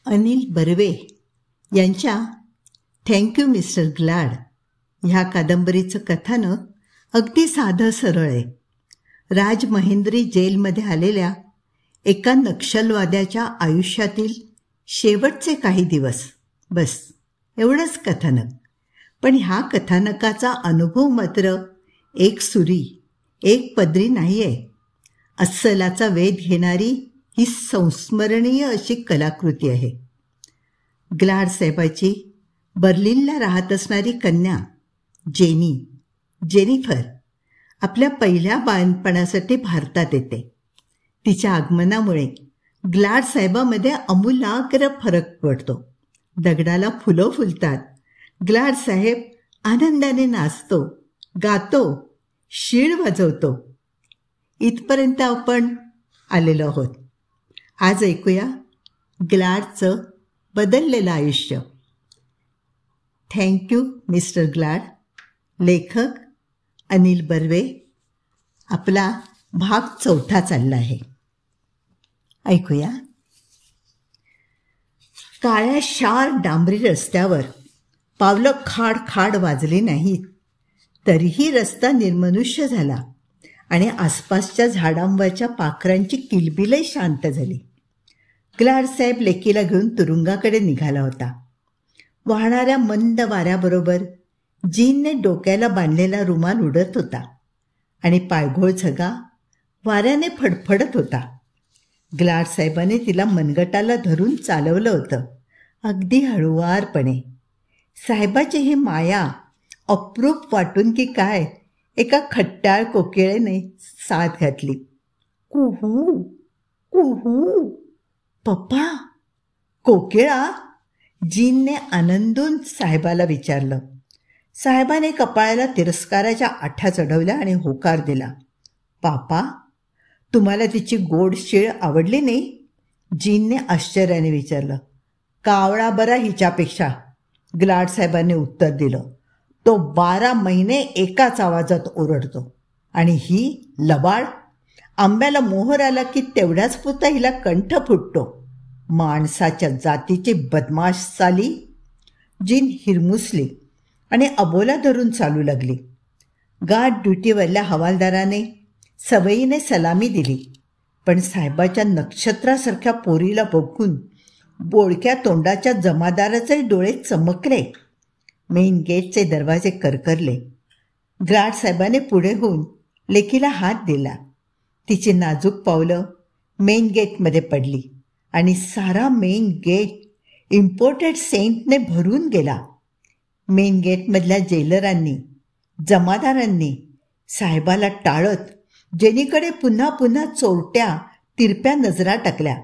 अनिल बर्वे यांच्या thank you mister glad ह्या कादंबरीचं कथानक अगदी साधं सरळ आहे. राजमहेंद्री जेलमध्ये आलेल्या एका नक्षलवाद्याच्या आयुष्यातील शेवटचे काही दिवस, बस एवढंच कथानक. पण ह्या कथानकाचा अनुभव मात्र एक सुरी एक पदरी नाही आहे. अस्सलाचा वेध घेणारी ही संस्मरणीय अशी कलाकृती आहे. ग्लॅड साहेबाची बर्लिनला राहत असणारी कन्या जेनिफर आपल्या पहिल्या बाळपणासाठी भारतात येते. तिच्या आगमनामुळे ग्लॅड साहेबामध्ये आमूलाग्र फरक पडतो. दगडाला फुलं फुलतात. ग्लॅड साहेब आनंदाने नाचतो, गातो, शीळ वाजवतो. इथपर्यंत आपण आलेलो आहोत. आज ऐकूया ग्लॅडचं बदललेलं आयुष्य. Thank you mister glad. लेखक अनिल बर्वे. आपला भाग 4 चालला आहे. ऐकूया. काळ्या शार डांबरी रस्त्यावर पावलं खाड खाड वाजली नाहीत तरीही रस्ता निर्मनुष्य झाला आणि आसपासच्या झाडांवरच्या पाखरांची किलबिलही शांत झाली. ग्लॅड साहेब लेकीला घेऊन तुरुंगाकडे निघाला होता. वाहणाऱ्या मंद वाऱ्याबरोबर जीनने डोक्याला बांधलेला रुमाल उडत होता आणि पायघोळ झगा वाऱ्याने फडफडत होता. ग्लॅड साहेबाने तिला मनगटाला धरून चालवलं होतं, अगदी हळुवारपणे. साहेबाची ही माया अप्रूप वाटून की काय एका खट्टाळ कोकिळेने साथ घातली. कुहू कुहू. पप्पा, कोकिळा? जीनने आनंदून साहेबाला विचारलं. साहेबाने कपाळाला तिरस्काराच्या आठ्या चढवल्या आणि होकार दिला. पापा, तुम्हाला तिची गोड शीळ आवडली नाही? जीनने आश्चर्याने विचारलं. कावळा बरा हिच्यापेक्षा, ग्लॅड साहेबांनी उत्तर दिलं. तो 12 महिने एकाच आवाजात ओरडतो आणि ही लबाड. आंब्याला मोहर आला की तेवढ्याच पुरता हिला कंठ फुटतो. माणसाच्या जातीची बदमाश साली. जीन हिरमुसली आणि अबोला धरून चालू लागली. गार्ड ड्युटीवरल्या हवालदाराने सवयीने सलामी दिली, पण साहेबाच्या नक्षत्रासारख्या पोरीला बघून बोळक्या तोंडाच्या जमादाराचे डोळे चमकले. मेन गेटचे दरवाजे करकरले. ग्लॅड साहेबाने पुढे होऊन लेकीला हात दिला. तिची नाजूक पावलं मेन गेटमध्ये पडली आणि सारा मेन गेट इम्पोर्टेड सेंटने भरून गेला. मेन गेटमधल्या जेलरांनी, जमादारांनी साहेबाला टाळत जेनीकडे पुन्हा पुन्हा चोरट्या तिरप्या नजरा टाकल्या.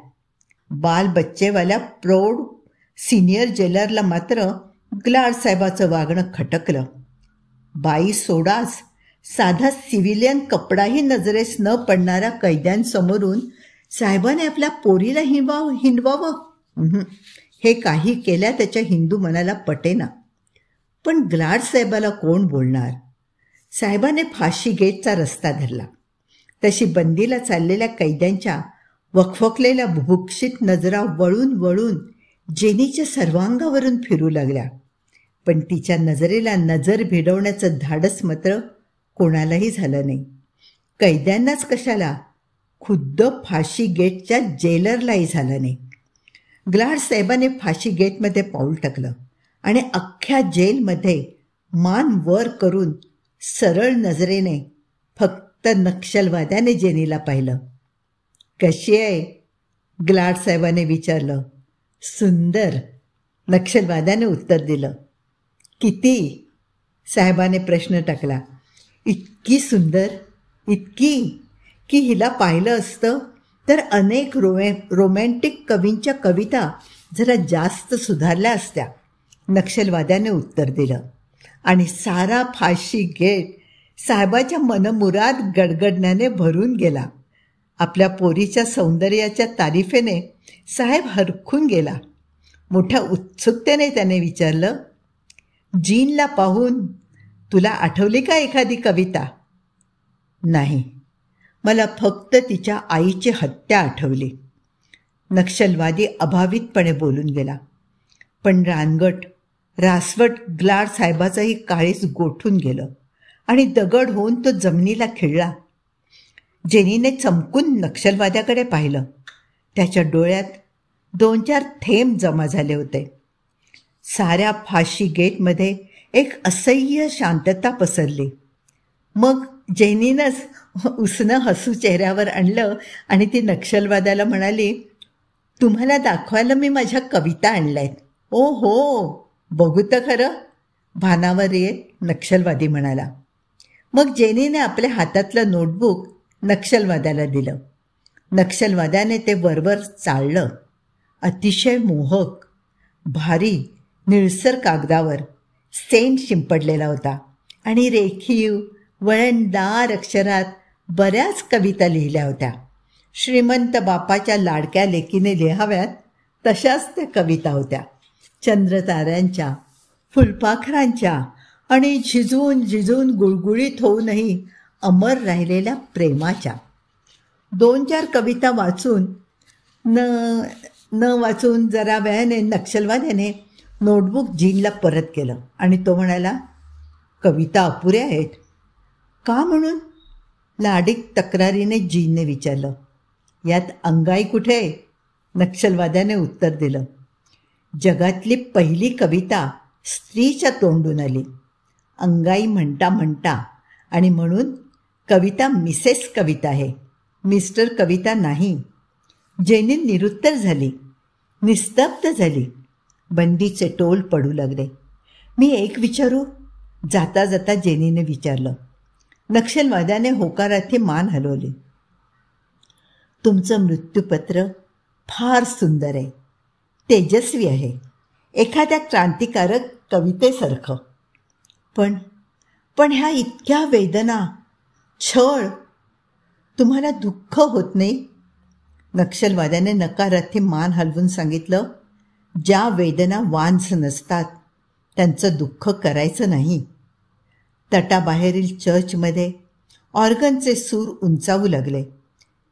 बाल बच्चेवाल्या प्रौढ सिनियर जेलरला मात्र ग्लॅड साहेबाचं वागणं खटकलं. बाई सोडाच, साधा सिव्हिलियन कपडाही नजरेस न पडणाऱ्या कैद्यांसमोरून साहेबाने आपल्या पोरीला हिंडवावं हे काही केल्या त्याच्या हिंदू मनाला पटेना. पण ग्लॅड साहेबाला कोण बोलणार? साहेबाने फाशी गेटचा रस्ता धरला. तशी बंदीला चाललेल्या कैद्यांच्या वखवकलेल्या बुभुक्षित नजरा वळून वळून जेनीच्या सर्वांगावरून फिरू लागल्या. पण तिच्या नजरेला नजर भिडवण्याचं धाडस मात्र कोणालाही झालं नाही. कैद्यांनाच कशाला, खुद्द फाशी गेटच्या जेलरलाही झालं नाही. ग्लॅड साहेबाने फाशी गेटमध्ये पाऊल टाकलं आणि अख्ख्या जेलमध्ये मान वर करून सरळ नजरेने फक्त नक्षलवाद्याने जेनीला पाहिलं. कशी आहे? ग्लॅड साहेबाने विचारलं. सुंदर, नक्षलवाद्याने उत्तर दिलं. किती? साहेबाने प्रश्न टाकला. इतकी सुंदर, इतकी की हिला पाहिलं असतं तर अनेक रोमॅन्टिक कवींच्या कविता जरा जास्त सुधारल्या असत्या, नक्षलवाद्याने उत्तर दिलं. आणि सारा फाशी गेट साहेबाच्या मनमुराद गडगडण्याने भरून गेला. आपल्या पोरीच्या सौंदर्याच्या तारीफेने साहेब हरखून गेला. मोठ्या उत्सुकतेने त्याने विचारलं. जीनला पाहून तुला आठवली का एखादी कविता? नाही, मला फक्त तिच्या आईची हत्या आठवली. नक्षलवादी अभावितपणे बोलून गेला. पण रानगट रासवट ग्लाड साहेबाचंही काळीच गोठून गेलं आणि दगड होऊन तो जमिनीला खिळला. जेनीने चमकून नक्षलवाद्याकडे पाहिलं. त्याच्या डोळ्यात 2-4 थेंब जमा झाले होते. साऱ्या फाशी गेटमध्ये एक असह्य शांतता पसरली. मग जेनीनंच उसनं हसू चेहऱ्यावर आणलं आणि ती नक्षलवाद्याला म्हणाली, तुम्हाला दाखवायला मी माझ्या कविता आणल्यात. ओ हो, बघू तर खरं, भानावर येत नक्षलवादी म्हणाला. मग जेनीने आपल्या हातातलं नोटबुक नक्षलवाद्याला दिलं. नक्षलवाद्याने ते वरवर चाळलं. अतिशय मोहक, भारी, निळसर कागदावर सेंट शिंपडलेला होता आणि रेखीव वळणदार अक्षरात बऱ्याच कविता लिहिल्या होत्या. श्रीमंत बापाच्या लाडक्या लेकीने लिहाव्यात तशाच त्या कविता होत्या. चंद्रताऱ्यांच्या, फुलपाखरांच्या आणि झिजून झिजून गुळगुळीत होऊनही अमर राहिलेल्या प्रेमाच्या. 2-4 कविता वाचून न वाचून जरा वेळाने नक्षलवाद्याने नोटबुक जीनला परत केलं आणि तो म्हणाला, कविता अपुऱ्या आहेत. का म्हणून? लाडीक तक्रारीने जीनने विचारलं. यात अंगाई कुठे? नक्षलवाद्याने उत्तर दिलं. जगातली पहिली कविता स्त्रीच्या तोंडून आली. अंगाई म्हणता म्हणता, आणि म्हणून कविता मिसेस कविता आहे, मिस्टर कविता नाही. जेनी निरुत्तर झाली, निस्तब्ध झाली. बंदीचे टोल पडू लागले. मी एक विचारू? जाता जाता जेनीने विचारलं. नक्षलवाद्याने होकारार्थी मान हलवली. तुमचं मृत्यूपत्र फार सुंदर आहे, तेजस्वी आहे, एखाद्या क्रांतिकारक कवितेसारखं. पण ह्या इतक्या वेदना, छळ, तुम्हाला दुःख होत नाही? नक्षलवाद्याने नकारार्थी मान हलवून सांगितलं, ज्या वेदना वांझ नसतात त्यांचं दुःख करायचं नाही. तटाबाहेरील चर्चमध्ये ऑर्गनचे सूर उंचावू लागले.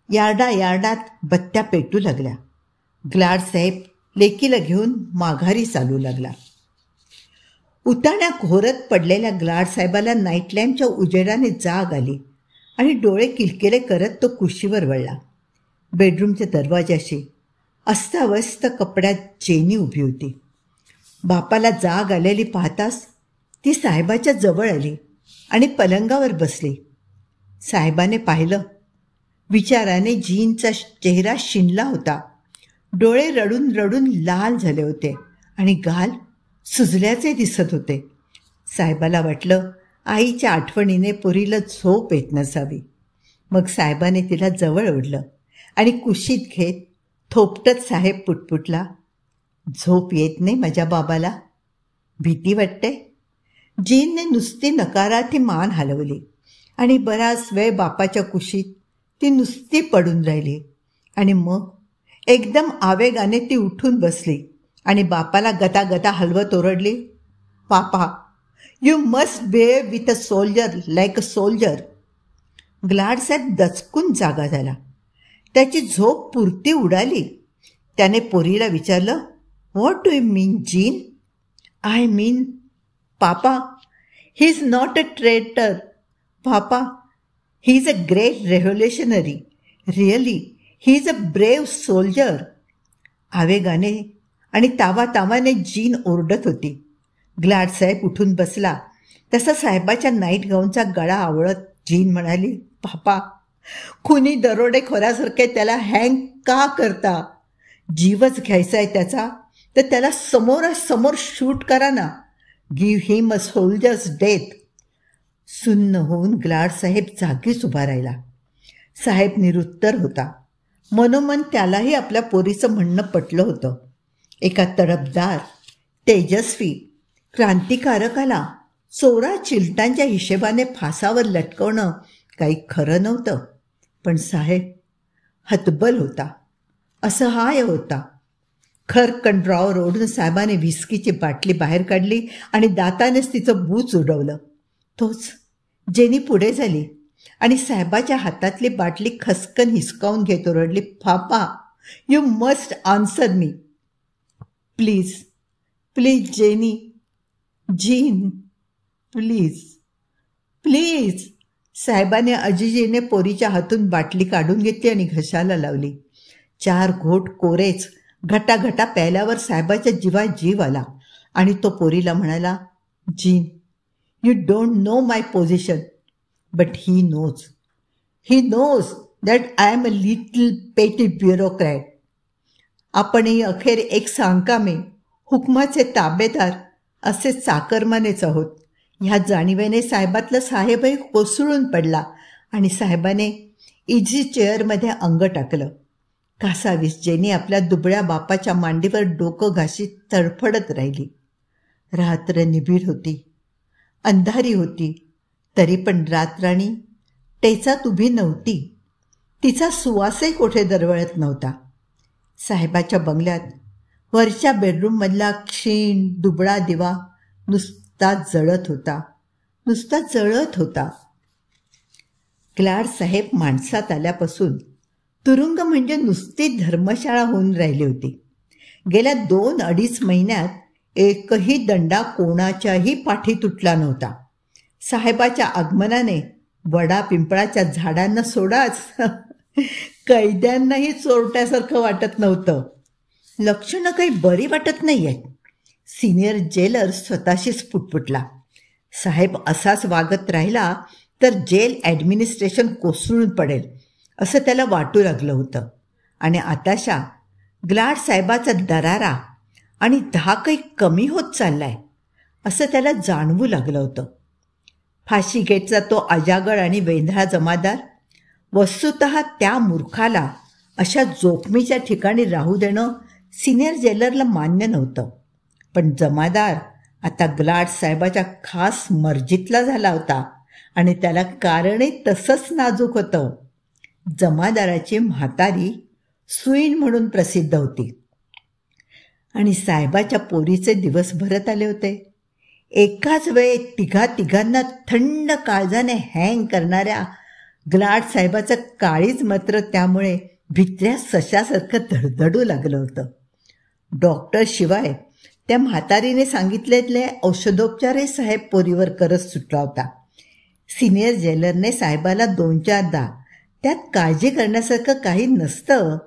यार्डात बत्त्या पेटू लागल्या. ग्लाड साहेब लेकीला घेऊन माघारी चालू लागला. उताण्या घोरत पडलेल्या ग्लाड साहेबाला नाईट लॅम्पच्या उजेडाने जाग आली आणि डोळे किलकिले करत तो कुशीवर वळला. बेडरूमच्या दरवाजाशी अस्ताव्यस्त कपड्यात जेनी उभी होती. बापाला जाग आलेली पाहताच ती साहेबाच्या जवळ आली आणि पलंगावर बसली. साहेबाने पाहिलं. विचाराने जीनचा चेहरा शिणला होता. डोळे रडून रडून लाल झाले होते आणि गाल सुजल्याचे दिसत होते. साहेबाला वाटलं आईच्या आठवणीने पोरीला झोप येत नसावी. मग साहेबाने तिला जवळ ओढलं आणि कुशीत घेत थोपटत साहेब पुटपुटला, झोप येत नाही माझ्या बाबाला? भीती वाटते? जीनने नुसती नकारार्थी मान हलवली आणि बराच वेळ बापाच्या कुशीत ती नुसती पडून राहिली. आणि मग एकदम आवेगाने ती उठून बसली आणि बापाला गतागता हलवत ओरडली, papa, you must behave with a soldier like a soldier. ग्लाडसाहेब दचकून जागा झाला. त्याची झोप पुरती उडाली. त्याने पोरीला विचारलं, what do you mean Jean? I mean, papa, he is not a traitor. Papa, he is a great revolutionary. Really, he is a brave soldier. आवेगाने आणि तावातावाने जीन ओरडत होती. ग्लाडसाहेब उठून बसला. तसा साहेबाच्या नाईट गाऊनचा गळा आवळत जीन म्हणाली, पापा, खुनी दरोडेखोरासारखे त्याला हँग का करता? जीवच घ्यायचा आहे त्याचा तर त्याला समोरासमोर शूट करा ना. Give him a soldiers death. सुन्न होऊन ग्लाडसाहेब जागीच उभा राहिला. साहेब निरुत्तर होता. मनोमन त्यालाही आपल्या पोरीचं म्हणणं पटलं होतं. एका तडफदार, तेजस्वी क्रांतिकारकाला चोरा चिलटांच्या हिशेबाने फासावर लटकवणं काही खरं नव्हतं. पण साहेब हतबल होता, असहाय होता. खरकन ड्रॉवर ओढून साहेबाने व्हिस्कीची बाटली बाहेर काढली आणि दातानेच तिचं बूच उडवलं. तोच जेनी पुढे झाली आणि साहेबाच्या हातातली बाटली खसकन हिसकावून घेत ओरडली, papa, you must answer me. Please please Jenny, Jean, please please. साहेबाने अजिजीने पोरीच्या हातून बाटली काढून घेतली आणि घशाला लावली. 4 घोट कोरेच घटाघटा प्यायल्यावर साहेबाच्या जीवात जीव आला आणि तो पोरीला म्हणाला, Jean, you don't know my position, but he knows that I am a little petty bureaucrat. आपणही अखेर एक सांकामे, हुकमाचे ताबेदार असे चाकरमानेच आहोत. ह्या जाणीवेने साहेबातला साहेबही कोसळून पडला आणि साहेबाने इझी चेअरमध्ये अंग टाकलं. कासावीस जेनी आपल्या दुबळ्या बापाच्या मांडीवर डोकं घाशीत तडफडत राहिली. रात्र निबिड होती, अंधारी होती, तरी पण रातराणी टेचात उभी नव्हती. तिचा सुवासही कोठे दरवळत नव्हता. साहेबाच्या बंगल्यात वरच्या बेडरूममधला क्षीण दुबळा दिवा नुसता जळत होता. ग्लाड साहेब माणसात आल्यापासून तुरुंग म्हणजे नुसती धर्मशाळा होऊन राहिली होती. गेल्या 2-2.5 महिन्यात एकही दंडा कोणाच्याही पाठी तुटला नव्हता. साहेबाच्या आगमनाने वडा पिंपळाच्या झाडांना सोडाच, कैद्यांनाही चोरट्यासारखं वाटत नव्हतं. लक्षणं काही बरी वाटत नाही आहेत. सिनियर जेलर स्वतःशीच पुटपुटला. साहेब असाच वागत राहिला तर जेल ॲडमिनिस्ट्रेशन कोसळून पडेल असं त्याला वाटू लागलं होतं. आणि आताशा ग्लाड साहेबाचा दरारा आणि धाकही कमी होत चाललाय असं त्याला जाणवू लागलं होतं. फाशी गेटचा तो अजागळ आणि वेंधळा जमादार, वस्तुतः त्या मूर्खाला अशा जोखमीच्या ठिकाणी राहू देणं सिनियर जेलरला मान्य नव्हतं. पण जमादार आता ग्लाड साहेबाच्या खास मर्जीतला झाला होता आणि त्याला कारणही तसंच नाजूक होतं. जमादाराची म्हातारी सुईण म्हणून प्रसिद्ध होती आणि साहेबाच्या पोरीचे दिवस भरत आले होते. एकाच वेळी तिघांना थंड काळजाने हँग करणाऱ्या ग्लाड साहेबाचं काळीज मात्र त्यामुळे भित्र्या सशासारखं धडधडू लागलं होतं. डॉक्टरशिवाय त्या म्हातारीने सांगितलेले औषधोपचारही साहेब पोरीवर करत सुटला होता. सिनियर जेलरने साहेबाला 2-4दा त्यात काळजी करण्यासारखं काही नसतं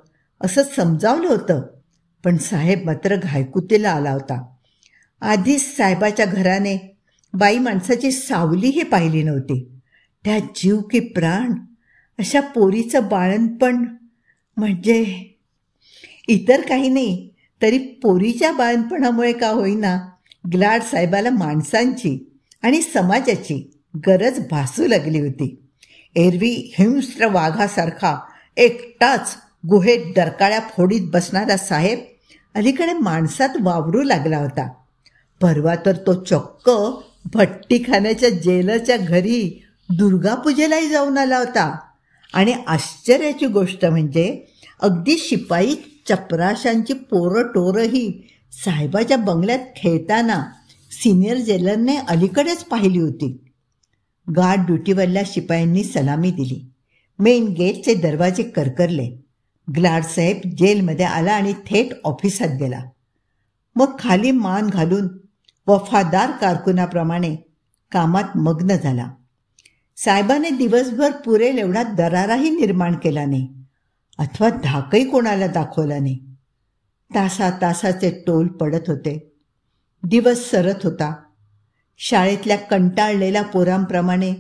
असं समजावलं होतं, पण साहेब मात्र घायकुतीला आला होता. आधीच साहेबाच्या घराने बाई माणसाची सावलीही पाहिली नव्हती. त्या जीव की प्राण अशा पोरीचं बाळणपण म्हणजे इतर काही नाही तरी पोरीच्या बाळणपणामुळे का होईना ग्लाड साहेबाला माणसांची आणि समाजाची गरज भासू लागली होती. एरवी हिंस्र वाघासारखा एकटाच गुहेत डरकाळ्या फोडीत बसणारा साहेब अलीकडे माणसात वावरू लागला होता. परवा तर तो चक्क भट्टीखान्याच्या जेलरच्या घरी दुर्गापूजेलाही जाऊन आला होता. आणि आश्चर्याची गोष्ट म्हणजे अगदी शिपाई चपराशांची पोरंटोरंही साहेबाच्या बंगल्यात खेळताना सिनियर जेलरने अलीकडेच पाहिली होती. गार्ड ड्युटीवरल्या शिपायांनी सलामी दिली. मेन गेटचे दरवाजे करकरले. ग्लाड साहेब जेलमध्ये आला आणि थेट ऑफिसात गेला. मग खाली मान घालून वफादार कारकुनाप्रमाणे कामात मग्न झाला. साहेबाने दिवसभर पुरेल एवढा दराराही निर्माण केला नाही अथवा धाकही कोणाला दाखवला नाही. तासाचे टोल पडत होते. दिवस सरत होता. शाळेतल्या कंटाळलेल्या पोरांप्रमाणे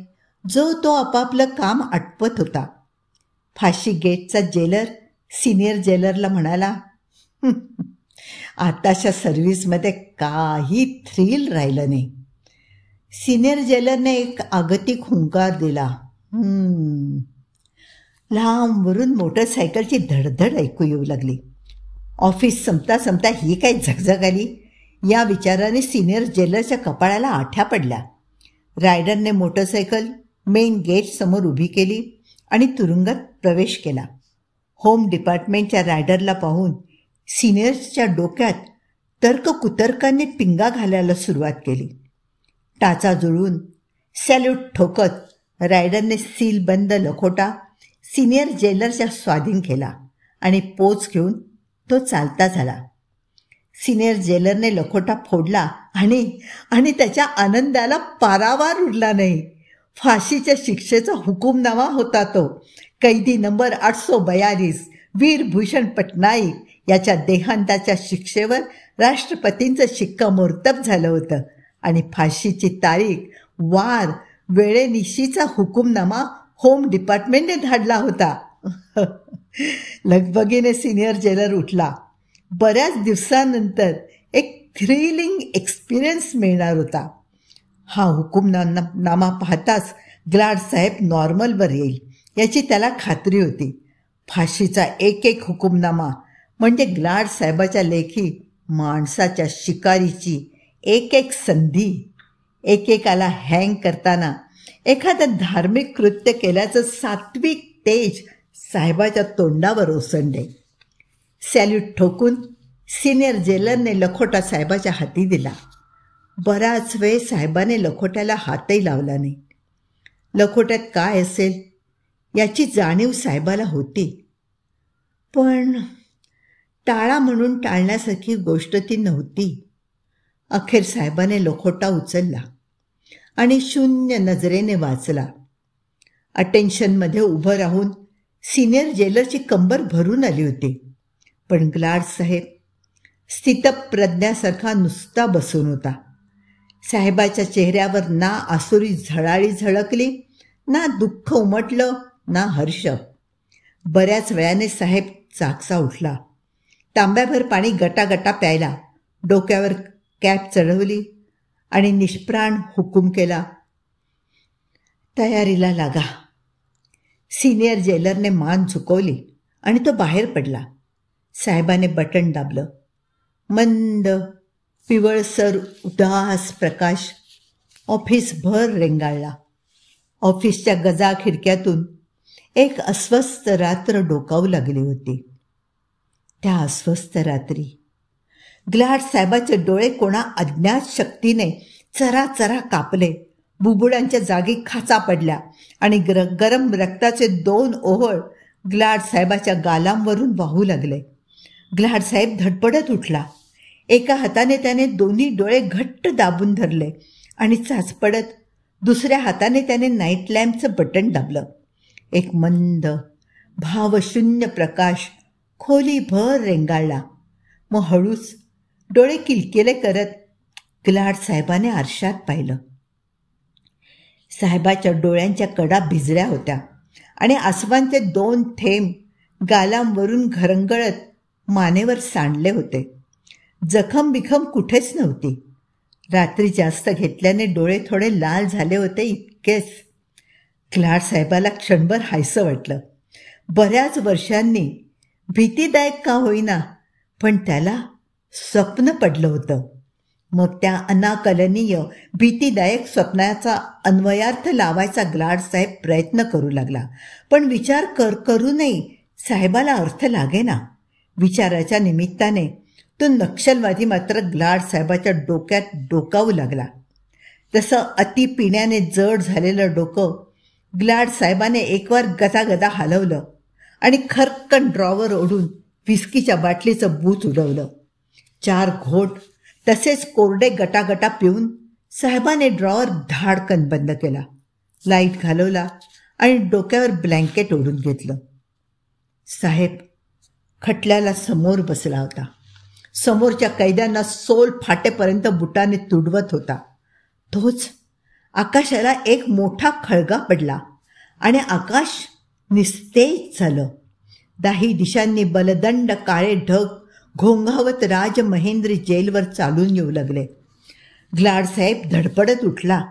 जो तो आपापलं काम आटपत होता. फाशी गेटचा जेलर सिनियर जेलरला म्हणाला, आताच्या सर्व्हिसमध्ये काही थ्रिल राहिलं नाही. सिनियर जेलरने एक आगतिक हुंकार दिला. लांबवरून मोटरसायकलची धडधड ऐकू येऊ लागली. ऑफिस संपता ही काय झगझग आली या विचाराने सिनियर जेलरच्या कपाळाला आठ्या पडल्या. रायडरने मोटरसायकल मेन गेट समोर उभी केली आणि तुरुंगात प्रवेश केला. होम डिपार्टमेंटच्या रायडरला पाहून सिनियर्सच्या डोक्यात तर्ककुतर्कांनी पिंगा घालायला सुरुवात केली. टाचा जुळून सॅल्यूट ठोकत रायडरने सीलबंद लखोटा सिनियर जेलरच्या स्वाधीन केला आणि पोच घेऊन तो चालता झाला. सिनियर जेलरने लखोटा फोडला आणि त्याच्या आनंदाला पारावार उरला नाही. फाशीच्या शिक्षेचा हुकूमनामा होता तो. कैदी नंबर 842 वीरभूषण पटनाईक याच्या देहांताच्या शिक्षेवर राष्ट्रपतींचं शिक्कामोर्तब झालं होतं आणि फाशीची तारीख, वार, वेळेनिशीचा हुकूमनामा होम डिपार्टमेंटने धाडला होता. लगबगीने सिनियर जेलर उठला. बऱ्याच दिवसानंतर एक थ्रिलिंग एक्सपिरियन्स मिळणार होता. हा हुकूमनामा पाहताच ग्लाड साहेब नॉर्मलवर येईल याची त्याला खात्री होती. फाशीचा एक एक हुकूमनामा म्हणजे ग्लाड साहेबाच्या लेखी माणसाच्या शिकारीची एक एक संधी. एकेकाला हँग करताना एखादं धार्मिक कृत्य केल्याचं सात्विक तेज साहेबाच्या तोंडावर ओसंडले. सॅल्यूट ठोकून सिनियर जेलरने लखोटा साहेबाच्या हाती दिला. बराच वेळ साहेबाने लखोट्याला हातही लावला नाही. लखोट्यात काय असेल याची जाणीव साहेबाला होती, पण टाळा म्हणून टाळण्यासारखी गोष्ट ती नव्हती. अखेर साहेबाने लखोटा उचलला आणि शून्य नजरेने वाचला. अटेन्शनमध्ये उभं राहून सिनियर जेलरची कंबर भरून आली होती, पण ग्लाड साहेब स्थितप्रज्ञासारखा नुसता बसून होता. साहेबाच्या चेहऱ्यावर ना आसुरी झळाळी झळकली, ना दुःख उमटलं, ना हर्ष. बऱ्याच वेळाने साहेब जागचा उठला. तांब्याभर पाणी गटागटा प्यायला, डोक्यावर कॅप चढवली आणि निष्प्राण हुकूम केला, तयारीला लागा. सिनियर जेलरने मान झुकवली आणि तो बाहेर पडला. साहेबाने बटन दाबलं. मंद पिवळसर उदास प्रकाश ऑफिसभर रेंगाळला. ऑफिसच्या गजा खिडक्यातून एक अस्वस्थ रात्र डोकावू लागली होती. त्या अस्वस्थ रात्री ग्लाड साहेबाचे डोळे कोणा अज्ञात शक्तीने चराचरा कापले. बुबुळांच्या जागी खाचा पडल्या आणि गरम रक्ताचे 2 ओहळ ग्लाड साहेबाच्या गालांवरून वाहू लागले. ग्लाड साहेब धडपडत उठला. एका हाताने त्याने दोन्ही डोळे घट्ट दाबून धरले आणि चाचपडत दुसऱ्या हाताने त्याने नाईट लॅम्पचं बटन दाबलं. एक मंद भावशून्य प्रकाश खोलीभर रेंगाळला. मग हळूच डोळे किलकिले करत ग्लाड साहेबाने आरशात पाहिलं. साहेबाच्या डोळ्यांच्या कडा भिजल्या होत्या आणि आसमानचे 2 थेंब गालांवरून घरंगळत मानेवर सांडले होते. जखम बिखम कुठेच नव्हती. रात्री जास्त घेतल्याने डोळे थोडे लाल झाले होते इतकेच. ग्लाड साहेबाला क्षणभर हायसं वाटलं. बऱ्याच वर्षांनी, भीतीदायक का होईना, पण त्याला स्वप्न पडलं होतं. मग त्या अनाकलनीय भीतीदायक स्वप्नाचा अन्वयार्थ लावायचा ग्लाड साहेब प्रयत्न करू लागला, पण विचार करूनही साहेबाला अर्थ लागेना. विचाराच्या निमित्ताने तो नक्षलवादी मात्र ग्लाड साहेबाच्या डोक्यात डोकावू लागला. तसं अति पिण्याने जड झालेलं डोकं ग्लाड साहेबाने एकवार गदागदा हलवलं आणि खरकन ड्रॉवर ओढून विस्कीच्या बाटलीचं बूच उडवलं. 4 घोट तसेच कोरडे गटागटा पिऊन साहेबाने ड्रॉवर धाडकन बंद केला. लाईट घालवला आणि डोक्यावर ब्लँकेट ओढून घेतलं. साहेब खटल्याला समोर बसला होता. समोरच्या कैद्यांना सोल फाटेपर्यंत बुटाने तुडवत होता. तोच आकाशाला एक मोठा खळगा पडला आणि आकाश निस्तेज झालं. 10 दिशांनी बलदंड काळे ढग घोंघावत राजमहेंद्री जेलवर चालून येऊ लागले. ग्लाड साहेब धडपडत उठला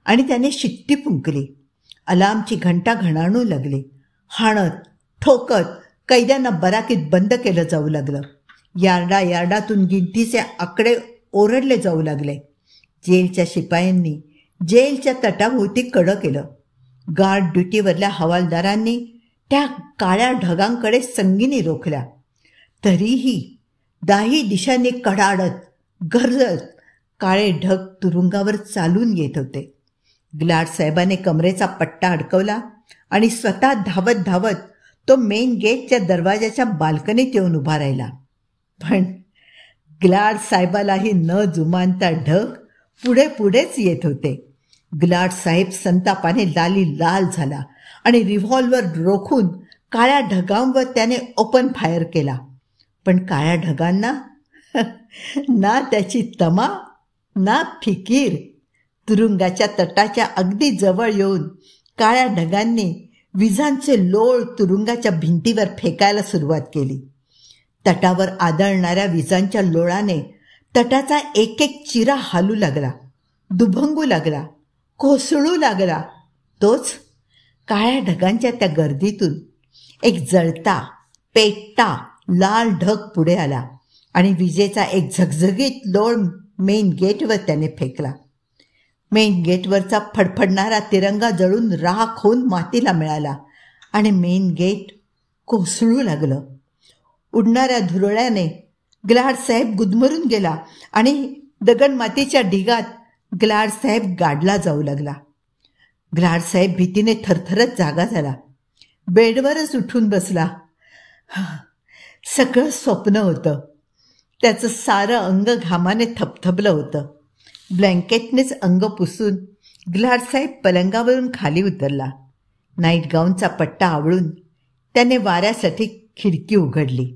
आणि त्याने शिट्टी फुंकली. अलार्मची घंटा घणाणू लागली. हाणत ठोकत कैद्यांना बराकीत बंद केलं जाऊ लागलं. यार्डातून गिनतीचे आकडे ओरडले जाऊ लागले. जेलच्या शिपायांनी जेलच्या तटाभोवती कडं केलं. गार्ड ड्युटीवरल्या हवालदारांनी त्या काळ्या ढगांकडे संगिनी रोखल्या. तरीही 10 दिशांनी कडाडत गरजत काळे ढग तुरुंगावर चालून येत होते. ग्लाड साहेबाने कमरेचा पट्टा अडकवला आणि स्वतः धावत धावत तो मेन गेटच्या दरवाजाच्या बाल्कनीत येऊन उभा राहिला. पण ग्लाड साहेबालाही न जुमानता ढग पुढे पुढेच येत होते. ग्लाड साहेब संतापाने लाल झाला आणि रिव्हॉल्वर रोखून काळ्या ढगांवर त्याने ओपन फायर केला. पण काळ्या ढगांना ना त्याची तमा ना फिकीर. तुरुंगाच्या तटाच्या अगदी जवळ येऊन काळ्या ढगांनी विजांचे लोळ तुरुंगाच्या भिंतीवर फेकायला सुरुवात केली. तटावर आदळणाऱ्या विजांच्या लोळाने तटाचा एक एक चिरा हालू लागला, दुभंगू लागला, कोसळू लागला. तोच काळ्या ढगांच्या त्या गर्दीतून एक जळता पेटता लाल ढग पुढे आला आणि विजेचा एक झगझगीत लोळ मेन गेटवर त्याने फेकला. मेन गेटवरचा फडफडणारा तिरंगा जळून राख होऊन मातीला मिळाला आणि मेन गेट कोसळू लागलं. उडणाऱ्या धुरळ्याने ग्लाड साहेब गुदमरून गेला आणि दगडमातीच्या ढिगात ग्लाड साहेब गाडला जाऊ लागला. ग्लाड साहेब भीतीने थरथरत जागा झाला. बेडवरच उठून बसला. सगळं स्वप्न होतं. त्याचं सारं अंग घामाने थपथपलं होतं. ब्लँकेटनेच अंग पुसून ग्लाड साहेब पलंगावरून खाली उतरला. नाईट गाऊनचा पट्टा आवळून त्याने वाऱ्यासाठी खिडकी उघडली.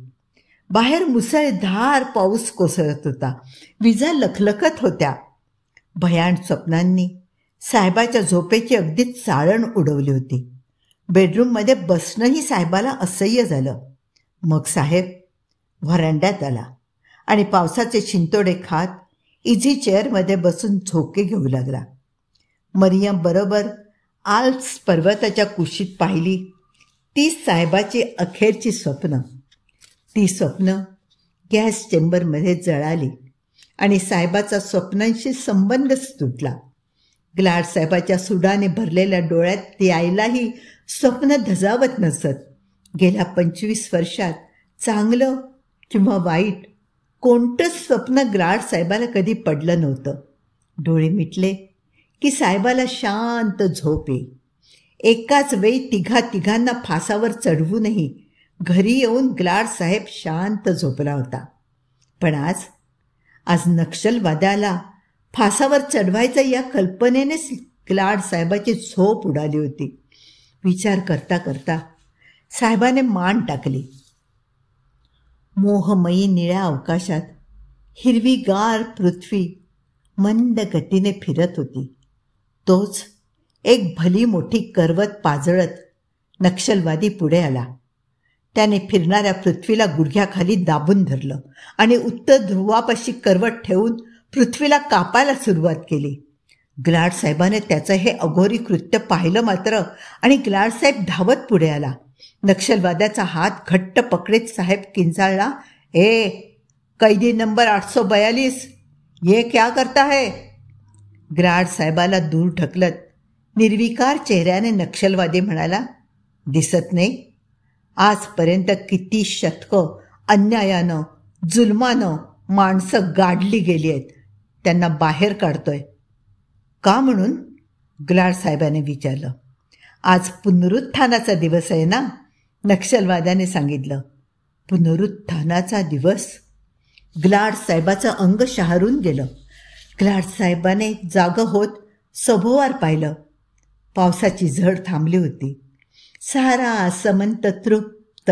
बाहेर मुसळधार पाऊस कोसळत होता. विजा लखलखत होत्या. भयाण स्वप्नांनी साहेबाच्या झोपेची अगदीच चाळण उडवली होती. बेडरूममध्ये बसणंही साहेबाला असह्य झालं. मग साहेब व्हरांड्यात आला आणि पावसाचे शिंतोडे खात इझी चेअरमध्ये बसून झोके घेऊ लागला. मरियम बरोबर आल्प्स पर्वताच्या कुशीत पाहिली ती साहेबाची अखेरची स्वप्न. ती स्वप्न गॅस चेंबरमध्ये जळाली आणि साहेबाचा स्वप्नांशी संबंधच तुटला. ग्लाड साहेबाच्या सुडाने भरलेल्या डोळ्यात यायलाही स्वप्न धजावत नसत. गेल्या 25 वर्षात चांगलं किंवा वाईट कोणतंच स्वप्न ग्लाड साहेबाला कधी पडलं नव्हतं. डोळे मिटले की साहेबाला शांत झोप येई. एकाच वेळी तिघांना फासावर चढवूनही घरी येऊन ग्लाड साहेब शांत झोपला होता. पण आज नक्षलवाद्याला फासावर चढवायचं या कल्पनेनेच ग्लाड साहेबाची झोप उडाली होती. विचार करता करता साहेबाने मान टाकली. मोहमयी निळ्या अवकाशात हिरवीगार पृथ्वी मंद गतीने फिरत होती. तोच एक भली मोठी करवत पाजळत नक्षलवादी पुढे आला. त्याने फिरणाऱ्या पृथ्वीला गुडघ्याखाली दाबून धरलं आणि उत्तर ध्रुवापाशी करवत ठेवून पृथ्वीला कापायला सुरुवात केली. ग्लाड साहेबाने त्याचं हे अघोरी कृत्य पाहिलं मात्र आणि ग्लाड साहेब धावत पुढे आला. नक्षलवाद्याचा हात घट्ट पकडीत साहेब किंचाळला, ए कैदी नंबर 842, ये क्या करता है? ग्लाड साहेबाला दूर ढकलत निर्विकार चेहऱ्याने नक्षलवादी म्हणाला, दिसत नाही? आजपर्यंत किती शतकं अन्यायानं जुलमानं माणसं गाडली गेली आहेत. त्यांना बाहेर काढतोय का म्हणून? ग्लाड साहेबाने विचारलं. आज पुनरुत्थानाचा दिवस आहे ना? नक्षलवाद्याने सांगितलं. पुनरुत्थानाचा दिवस? ग्लाड साहेबाचं अंग शहारून गेलं. ग्लाड साहेबाने जागं होत सभोवार पाहिलं. पावसाची झड थांबली होती. सारा समंत तृप्त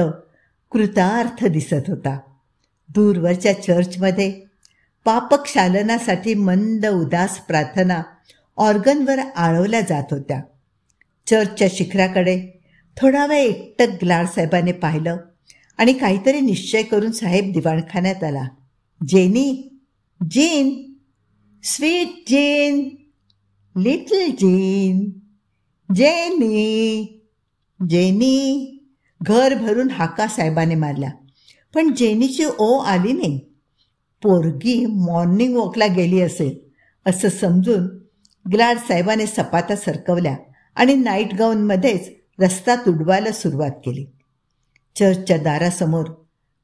कृतार्थ दिसत होता. दूरवरच्या चर्चमध्ये पापक्षालनासाठी मंद उदास प्रार्थना ऑर्गनवर आळवल्या जात होत्या. चर्चच्या शिखराकडे थोडा वेळ एकटक ग्लाड साहेबाने पाहिलं आणि काहीतरी निश्चय करून साहेब दिवाणखान्यात आला. जेन, स्वीट जेन, लिटल जेन, जेनी. घर भरून हाका साहेबाने मारल्या, पण जेनीची ओ आली नाही. पोरगी मॉर्निंग वॉकला गेली असेल असं समजून ग्लाड साहेबाने सपाटा सरकवल्या आणि नाईट गाऊनमध्येच रस्ता तुडवायला सुरुवात केली. चर्चच्या दारासमोर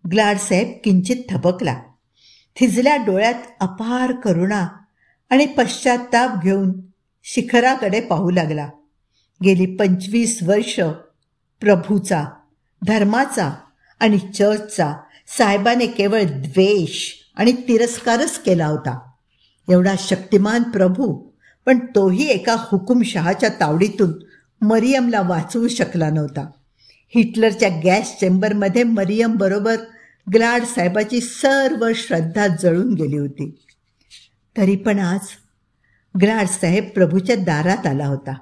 ग्लाड साहेब किंचित थबकला. थिजल्या डोळ्यात अपार करुणा आणि पश्चाताप घेऊन शिखराकडे पाहू लागला. गेली 25 वर्ष प्रभूचा धर्माचा आणि चर्चचा साहेबाने केवळ द्वेष आणि तिरस्कारच केला होता. एवढा शक्तिमान प्रभू, पण तोही एका हुकुमशहाच्या तावडीतून मरियमला वाचवू शकला नव्हता. हिटलरच्या गॅस चेंबरमध्ये मरियम बरोबर ग्लाड साहेबाची सर्व श्रद्धा जळून गेली होती. तरी पण आज ग्लाड साहेब प्रभूच्या दारात आला होता.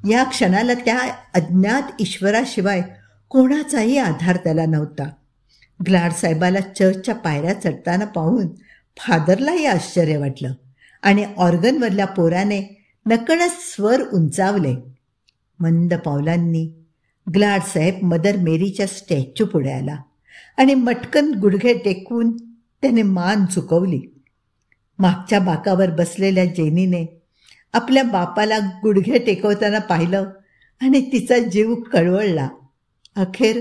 या क्षणाला त्या अज्ञात ईश्वराशिवाय कोणाचाही आधार त्याला नव्हता. ग्लाड साहेबाला चर्चच्या पायऱ्या चढताना पाहून फादरलाही आश्चर्य वाटलं आणि ऑर्गनवरल्या पोराने नकळत स्वर उंचावले. मंद पावलांनी ग्लाड साहेब मदर मेरीच्या स्टॅच्यू पुढे आला आणि मटकन गुडघे टेकवून त्याने मान झुकवली. मागच्या बाकावर बसलेल्या जेनीने आपल्या बापाला गुडघे टेकवताना पाहिलं आणि तिचा जीव कळवळला. अखेर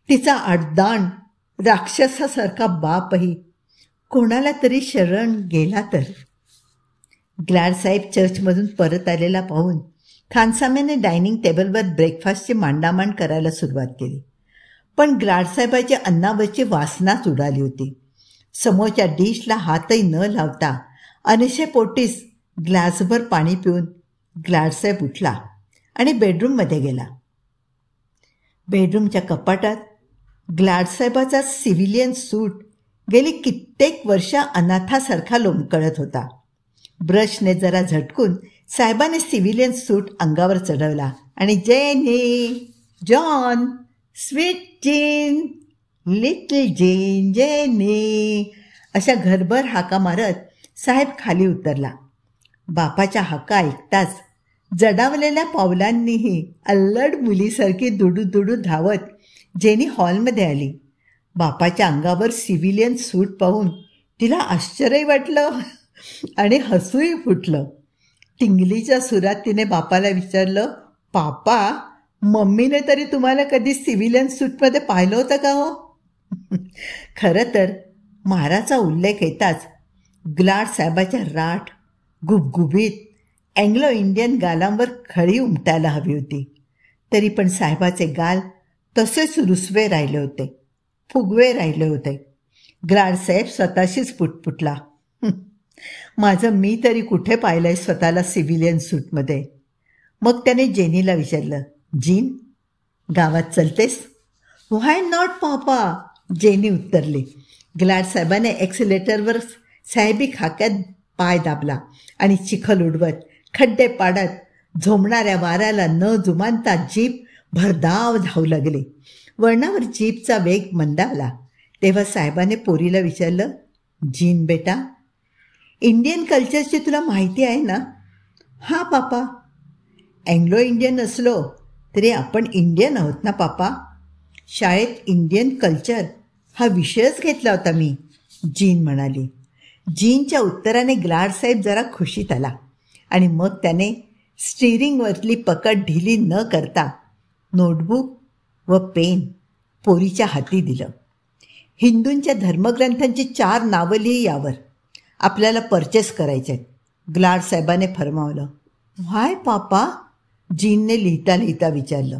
तिचा अडदाण राक्षसासारखा बापही कोणाला तरी शरण गेला तर. ग्लाड साहेब चर्चमधून परत आलेला पाहून खानसाम्याने डायनिंग टेबलवर ब्रेकफास्टची मांडामांड करायला सुरुवात केली. पण ग्लाड साहेबाच्या अन्नावरची वासनाच उडाली होती. समोरच्या डिशला हातही न लावता अनिशेपोटीस ग्लासभर पाणी पिऊन ग्लाड साहेब उठला आणि बेडरूममध्ये गेला. बेडरूमच्या कपाटात ग्लाड साहेबाचा सिव्हिलियन सूट गेली कित्येक वर्ष अनाथासारखा लोंबकळत होता. ब्रशने जरा झटकून साहेबाने सिव्हिलियन सूट अंगावर चढवला आणि jenny, John, sweet gene, little gene, jenny अशा घरभर हाका मारत साहेब खाली उतरला. बापाच्या हाका ऐकताच जडावलेल्या पावलांनीही अल्लड मुलीसारखी दुडू धावत जेनी हॉलमध्ये आली. बापाच्या अंगावर सिव्हिलियन सूट पाहून तिला आश्चर्य वाटलं आणि हसूही फुटलं. टिंगलीच्या सुरात तिने बापाला विचारलं, पापा, मम्मीने तरी तुम्हाला कधी सिव्हिलियन सूटमध्ये पाहिलं होतं का हो? खरं तर महाराचा उल्लेख येताच ग्लाड साहेबाच्या राठ गुबगुबीत अँग्लो इंडियन गालांवर खळी उमटायला हवी होती. तरी पण साहेबाचे गाल तसेच रुसवे राहिले होते, फुगवे राहिले होते. ग्लाड साहेब स्वतःशीच पुटपुटला, माझं मी तरी कुठे पाहिलंय स्वतःला सिव्हिलियन सूटमध्ये. मग त्याने जेनीला विचारलं, जीन, गावात चलतेस? व्हाय नॉट पापा, जेनी उत्तरली. ग्लाड साहेबाने एक्सिलेटरवर साहेबी खाक्यात पाय दाबला आणि चिखल उडवत, खड्डे पाडत झोमणाऱ्या वाऱ्याला न जुमानता जीप भरधाव धावू लागली. वळणावर जीपचा वेग मंदावला. तेव्हा साहेबाने पोरीला विचारलं, जीन बेटा, इंडियन कल्चरची तुला माहिती आहे ना? हां पापा. अँग्लो इंडियन असलो तरी आपण इंडियन आहोत ना पापा. शाळेत इंडियन कल्चर हा विषयच घेतला होता मी, जीन म्हणाली. जीनच्या उत्तराने ग्लाड साहेब जरा खुशीत आला आणि मग त्याने स्टीरिंगवरली पकड ढिली न करता नोटबुक व पेन पोरीच्या हाती दिलं. हिंदूंच्या धर्मग्रंथांची 4 नावं लिही यावर, आपल्याला परचेस करायचे आहेत, ग्लाड साहेबाने फरमावलं. व्हाय पापा, जीनने लिहिता लिहिता विचारलं.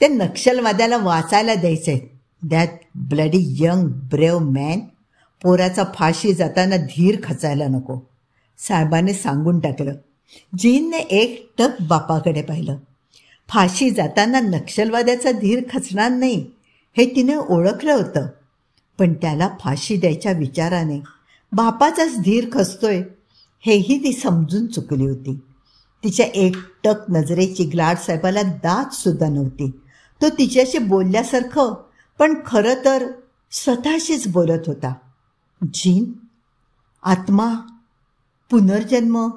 ते नक्षलवाद्याला वाचायला द्यायचे आहेत. That bloody young brave man. पोराचा फाशी जाताना धीर खचायला नको, साहेबाने सांगून टाकलं. जीनने एकटक बापाकडे पाहिलं. फाशी जाताना नक्षलवाद्याचा धीर खचणार नाही हे तिने ओळखलं होतं, पण त्याला फाशी द्यायच्या विचाराने बापाचाच धीर खचतोय हेही ती समजून चुकली होती. तिच्या एकटक नजरेची ग्लाड साहेबाला दातसुद्धा नव्हती. तो तिच्याशी बोलल्यासारखं पण खरं तर स्वतःशीच बोलत होता. जीन, आत्मा, पुनर्जन्म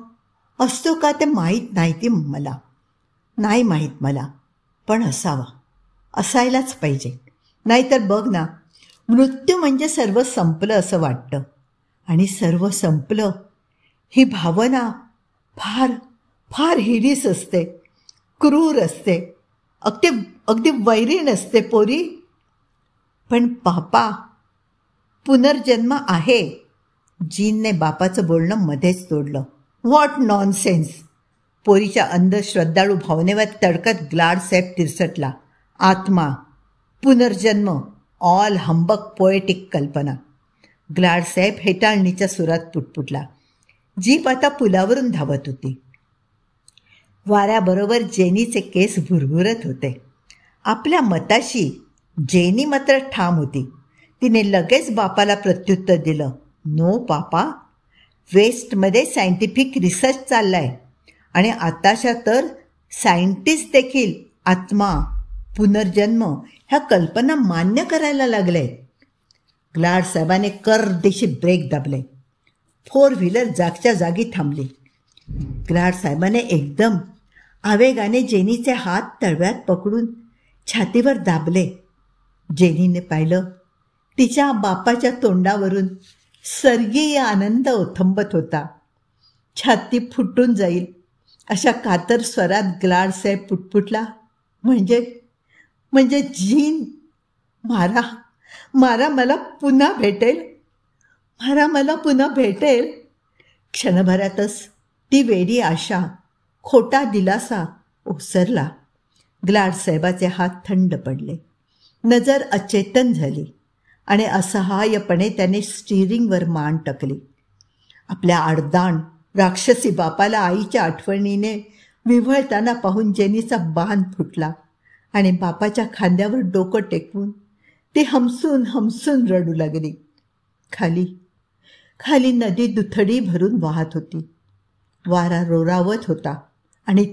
असतो का ते माहीत नाही ती मला, नाही माहीत मला, पण असावा, असायलाच पाहिजे. नाहीतर बघ ना, मृत्यू म्हणजे सर्व संपलं असं वाटतं, आणि सर्व संपलं ही भावना फार फार हिरीस असते, क्रूर असते, अगदी वैरीण असते पोरी. पण पापा, पुनर्जन्म आहे. जीनने बापाचं बोलणं मध्येच तोडलं. What nonsense. पोरीच्या अंधश्रद्धाळू भावनेवर तडकत ग्लाड साहेब तिरसटला. आत्मा, पुनर्जन्म, ऑल हंबक पोएटिक कल्पना. ग्लाडसाहेब हेटाळणीच्या सुरात पुटपुटला. जीप आता पुलावरून धावत होती. वाऱ्याबरोबर जेनीचे केस भुरभुरत होते. आपल्या मताशी जेनी मात्र ठाम होती. तिने लगेच बापाला प्रत्युत्तर दिलं, नो पापा, वेस्टमध्ये सायंटिफिक रिसर्च चाललाय आणि आताशा तर सायंटिस्ट देखील आत्मा, पुनर्जन्म ह्या कल्पना मान्य करायला लागले. ग्लाडसाहेबाने करदेशी ब्रेक दाबले. 4 व्हीलर जागच्या जागी थांबली. ग्लाडसाहेबाने एकदम आवेगाने जेनीचे हात तळव्यात पकडून छातीवर दाबले. जेनीने पाहिलं, तिच्या बापाच्या तोंडावरून स्वर्गीय आनंद ओथंबत होता. छाती फुटून जाईल अशा कातर स्वरात ग्लाडसाहेब पुटपुटला, म्हणजे जीन, मारा मला पुन्हा भेटेल, मला पुन्हा भेटेल. क्षणभरातच ती वेडी आशा, खोटा दिलासा ओसरला. ग्लाडसाहेबाचे हात थंड पडले. नजर अचेतन झाली आणि असहाय्यपणे त्याने स्टीरिंगवर मान टाकली. आपल्या आडदाण राक्षसी बापाला आईच्या आठवणीने विव्हळताना पाहून जेनीचा बाण फुटला आणि बापाच्या खांद्यावर डोकं टेकवून ती हमसून रडू लागली. खाली नदी दुथडी भरून वाहत होती. वारा रोरावत होता आणि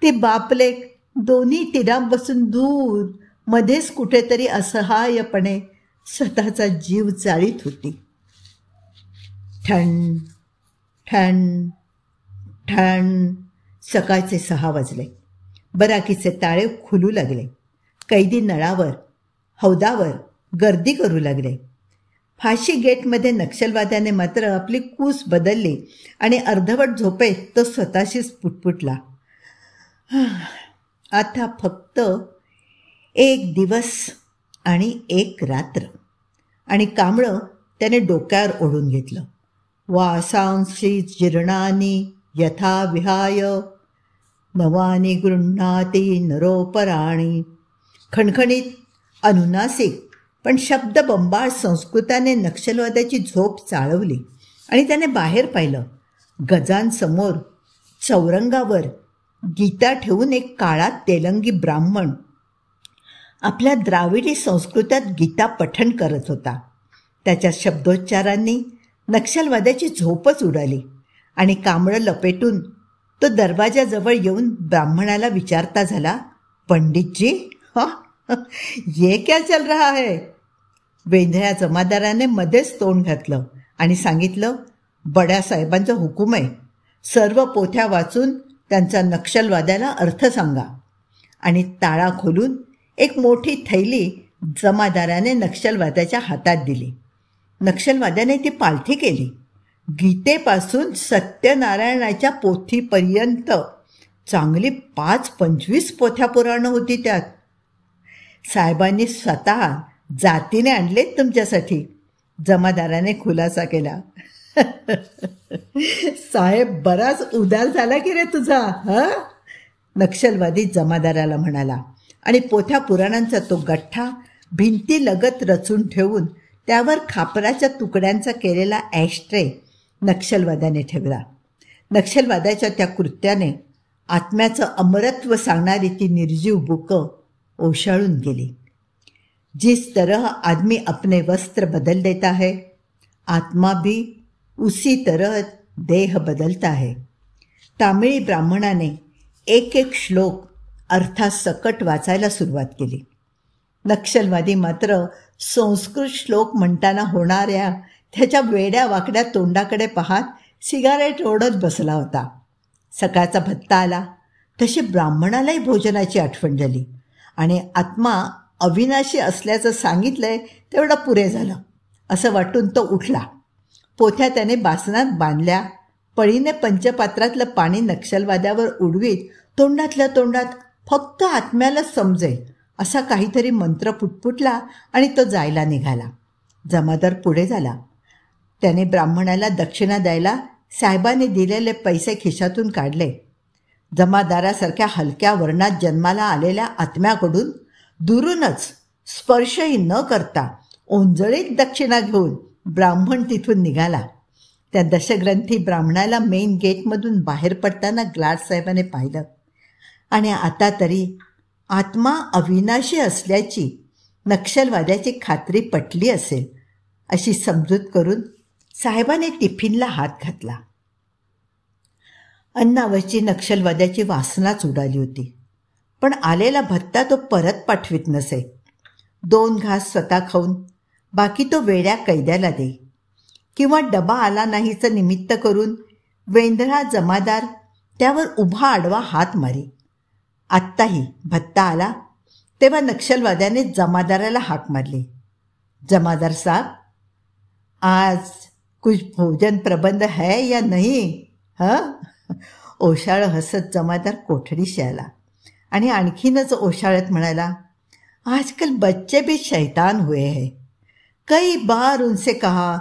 ती बापलेक दोन्ही तीरांपासून दूर मध्येच कुठेतरी असहाय्यपणे स्वतःचा जीव जाळीत होती. ठण ठण ठण. सकाळचे 6 वाजले. बराकीचे ताळे खुलू लागले. कैदी नळावर, हौदावर गर्दी करू लागले. फाशी गेटमध्ये नक्षलवाद्याने मात्र आपली कूस बदलली आणि अर्धवट झोपेत तो स्वतःशीच पुटपुटला, आता फक्त 1 दिवस आणि 1 रात्र. आणि कांबळं त्याने डोक्यावर ओढून घेतलं. वासांशी जीर्णानी यथा विहाय नवानी गृह्णाती नरोपराणी. खणखणीत, अनुनासिक पण शब्दबंबाळ संस्कृताने नक्षलवाद्याची झोप चाळवली आणि त्याने बाहेर पाहिलं. गजांसमोर चौरंगावर गीता ठेवून एक काळा तेलंगी ब्राह्मण आपल्या द्राविडी संस्कृतात गीता पठण करत होता. त्याच्या शब्दोच्चारांनी नक्षलवाद्याची झोपच उडाली आणि कांबळं लपेटून तो दरवाजाजवळ येऊन ब्राह्मणाला विचारता झाला, पंडितजी, ये क्या चल रहा है? वेंधळ्या जमादाराने मध्येच तोंड घातलं आणि सांगितलं, बड्या साहेबांचा हुकूम आहे, सर्व पोथ्या वाचून त्यांचा नक्षलवाद्याला अर्थ सांगा. आणि ताळा खोलून एक मोठी थैली जमादाराने नक्षलवाद्याच्या हातात दिली. नक्षलवाद्याने ती पालथी केली. गीतेपासून सत्यनारायणाच्या पोथीपर्यंत चांगली 5-25 पोथ्या पुराणं होती त्यात. साहेबांनी स्वतः जातीने आणले तुमच्यासाठी, जमादाराने खुलासा केला. साहेब बराच उदार झाला की रे तुझा, नक्षलवादी जमादाराला म्हणाला आणि पोथ्या पुराणांचा तो गठ्ठा भिंतीलगत रचून ठेवून त्यावर खापराच्या तुकड्यांचा केलेला ॲशट्रे नक्षलवाद्याने ठेवला. नक्षलवाद्याच्या त्या कृत्याने आत्म्याचं अमरत्व सांगणारी ती निर्जीव बुकं ओशाळून गेली. जिस तरह आदमी अपने वस्त्र बदल देता है, आत्मा भी उसी तरह देह बदलता है. तामिळी ब्राह्मणाने एक श्लोक अर्थासकट वाचायला सुरुवात केली. नक्षलवादी मात्र संस्कृत श्लोक म्हणताना होणाऱ्या त्याच्या वेड्या वाकड्या तोंडाकडे पाहत सिगारेट ओढत बसला होता. सकाळचा भत्ता आला तशी ब्राह्मणालाही भोजनाची आठवण झाली आणि आत्मा अविनाशी असल्याचं सांगितलंय तेवढं पुरे झालं असं वाटून तो उठला. पोथ्या त्याने बासनात बांधल्या. पळीने पंचपात्रातलं पाणी नक्षलवाद्यावर उडवीत तोंडातल्या तोंडात फक्त आत्म्यालाच समजेल असा काहीतरी मंत्र पुटपुटला आणि तो जायला निघाला. जमादार पुढे झाला. त्याने ब्राह्मणाला दक्षिणा द्यायला साहेबांनी दिलेले पैसे खिशातून काढले. जमादारासारख्या हलक्या वर्णात जन्माला आलेल्या आत्म्याकडून दुरूनच स्पर्शही न करता ओंजळीत दक्षिणा घेऊन ब्राह्मण तिथून निघाला. त्या दशग्रंथी ब्राह्मणाला मेन गेटमधून बाहेर पडताना ग्लाडसाहेबाने पाहिलं आणि आता तरी आत्मा अविनाशी असल्याची नक्षलवाद्याची खात्री पटली असेल अशी समजूत करून साहेबाने टिफिनला हात घातला. अन्नावरची नक्षलवाद्याची वासनाच उडाली होती, पण आलेला भत्ता तो परत पाठवित नसे. 2 घास स्वतः खाऊन बाकी तो वेड्या कैद्याला दे किंवा डबा आला नाहीचं निमित्त करून वेंधळा जमादार त्यावर उभा आडवा हात मारी. आत्ताही भत्ता आला तेव्हा नक्षलवाद्याने जमादाराला हाक मारली, जमादार साहब, आज कुछ भोजन प्रबंध है या नहीं? हं? ओशाळ हसत जमादार कोठडीशी आला आणि आणखीनच ओशाळत म्हणाला, आजकल बच्चे भी शैतान हुए हैं. कई बार उनसे कहा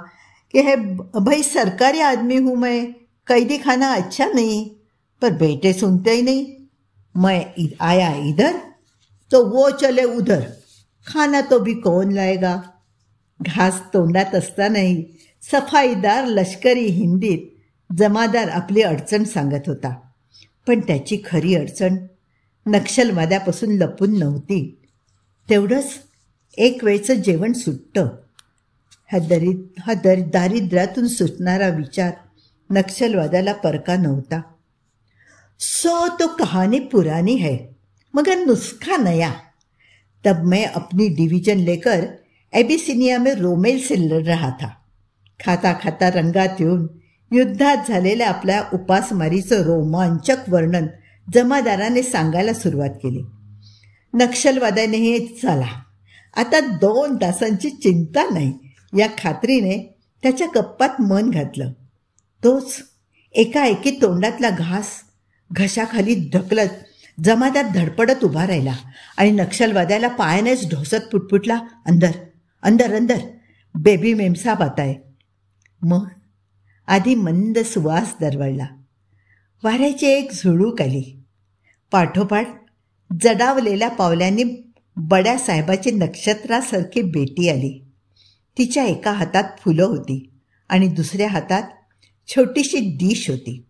कि है भाई सरकारी आदमी हूँ मैं, कैदी खाना अच्छा नहीं, पर बेटे सुनते ही नहीं. मैं आया इधर तो वो चले उधर, खाना तो भी कौन लाएगा. घास तोंडात असतानाही सफाईदार लष्करी हिंदीत जमादार आपली अडचण सांगत होता, पण त्याची खरी अडचण नक्षलवाद्यापासून लपून नव्हती. तेवढंच एक वेळचं जेवण सुटतं. दारिद्र्यातून सुटणारा विचार नक्षलवाद्याला परका नव्हता. सो तो कहानी पुरानी है मगर नुस्खा नया. तब मैं अपनी डिवीजन लेकर एबिसिनिया में रोमेल से लड़ रहा था. खाता खाता रंगात येऊन युद्धात झालेल्या आपल्या उपासमारीचं रोमांचक वर्णन जमादाराने सांगायला सुरुवात केली. नक्षलवाद्याने चला आता 2 तासांची चिंता नाही या खात्रीने त्याच्या गप्पात मन घातलं. तोच एकाएकी तोंडातला घास घशाखाली ढकलत जमादार धडपडत उभा राहिला आणि नक्षलवाद्याला पायानेच ढोसत पुटपुटला, अंदर अंदर अंदर, बेबी मेमसाब आता है. मग आधी मंद सुवास दरवळला. वाऱ्याची एक झुळूक आली. पाठोपाठ जडावलेल्या पावलांनी बड्या साहेबाची नक्षत्रासारखी बेटी आली. तिच्या एका हातात फुलं होती आणि दुसऱ्या हातात छोटीशी डिश होती.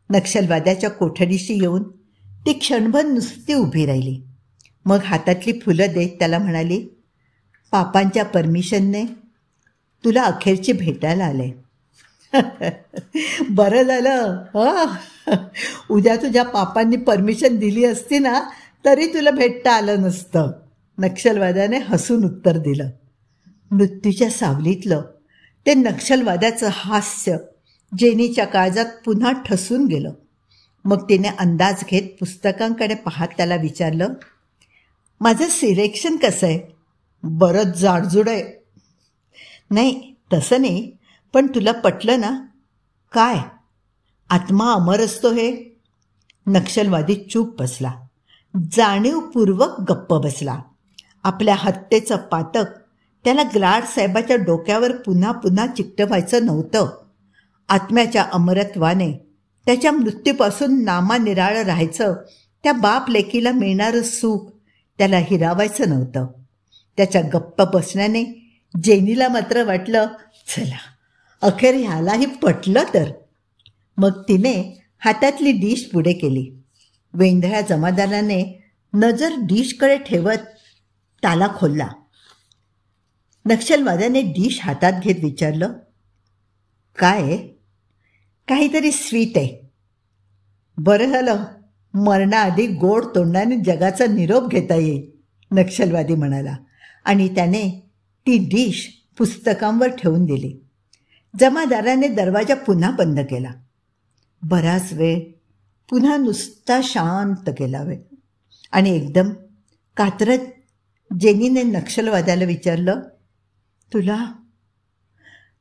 नक्षलवाद्याच्या कोठडीशी येऊन ती क्षणभर नुसती उभी राहिली. मग हातातली फुलं देत त्याला म्हणाली, पापांच्या परमिशनने तुला अखेरची भेटायला आले. बरं झालं. उद्या तुझ्या पापांनी परमिशन दिली असती ना तरी तुला भेटता आलं नसतं. नक्षलवाद्याने हसून उत्तर दिलं. मृत्यूच्या सावलीतलं ते नक्षलवाद्याचं हास्य जेनीच्या काळजात पुन्हा ठसून गेलं. मग तिने अंदाज घेत पुस्तकांकडे पाहत त्याला विचारलं, माझं सिलेक्शन कसं आहे? बरंच जाडजूड आहे. नाही तसं नाही, पण तुला पटलं ना? काय आत्मा अमर असतो हे? नक्षलवादी चूप बसला, जाणीवपूर्वक गप्प बसला. आपल्या हत्येचं पातक त्याला ग्लाड साहेबाच्या डोक्यावर पुन्हा पुन्हा चिकटवायचं नव्हतं. आत्म्याच्या अमरत्वाने त्याच्या मृत्यूपासून नामानिराळं राहायचं, त्या बाप लेकीला मिळणारं सुख त्याला हिरावायचं नव्हतं. त्याच्या गप्प बसण्याने जेनीला मात्र वाटलं, चला अखेर ह्यालाही पटलं तर. मग तिने हातातली डिश पुढे केली. वेंधळ्या जमादाराने नजर डिशकडे ठेवत ताला खोलला. नक्षलवाद्याने डिश हातात घेत विचारलं, काय? काहीतरी स्वीट आहे. बरं झालं, मरणाआधी गोड तोंडाने जगाचा निरोप घेता येईल, नक्षलवादी म्हणाला आणि त्याने ती डिश पुस्तकांवर ठेवून दिली. जमादाराने दरवाजा पुन्हा बंद केला. बराच वेळ पुन्हा नुसता शांत गेला वेळ आणि एकदम कातरत जेनीने नक्षलवाद्याला विचारलं,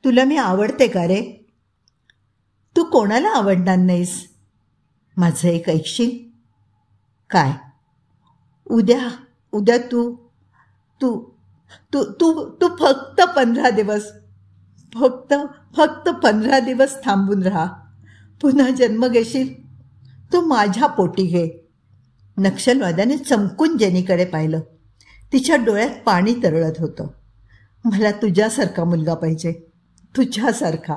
तुला मी आवडते का रे? तू कोणाला आवडणार नाहीस? माझं एक ऐकशील? काय? उद्या तू तू तू तू तू फक्त 15 दिवस फक्त 15 दिवस थांबून राहा. पुन्हा जन्म घेशील तो माझ्या पोटी घे. नक्षलवाद्याने चमकून जेनीकडे पाहिलं. तिच्या डोळ्यात पाणी तरळत होतं. मला तुझ्यासारखा मुलगा पाहिजे, तुझ्यासारखा,